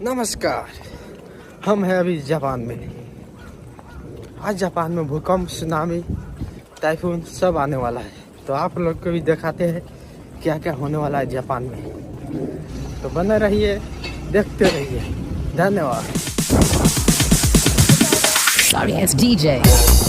नमस्कार, हम हैं अभी जापान में। आज जापान में भूकंप, सुनामी, टाइफून सब आने वाला है। तो आप लोग को भी दिखाते हैं क्या क्या होने वाला है जापान में। तो बने रहिए, देखते रहिए। धन्यवाद। Sorry, it's DJ.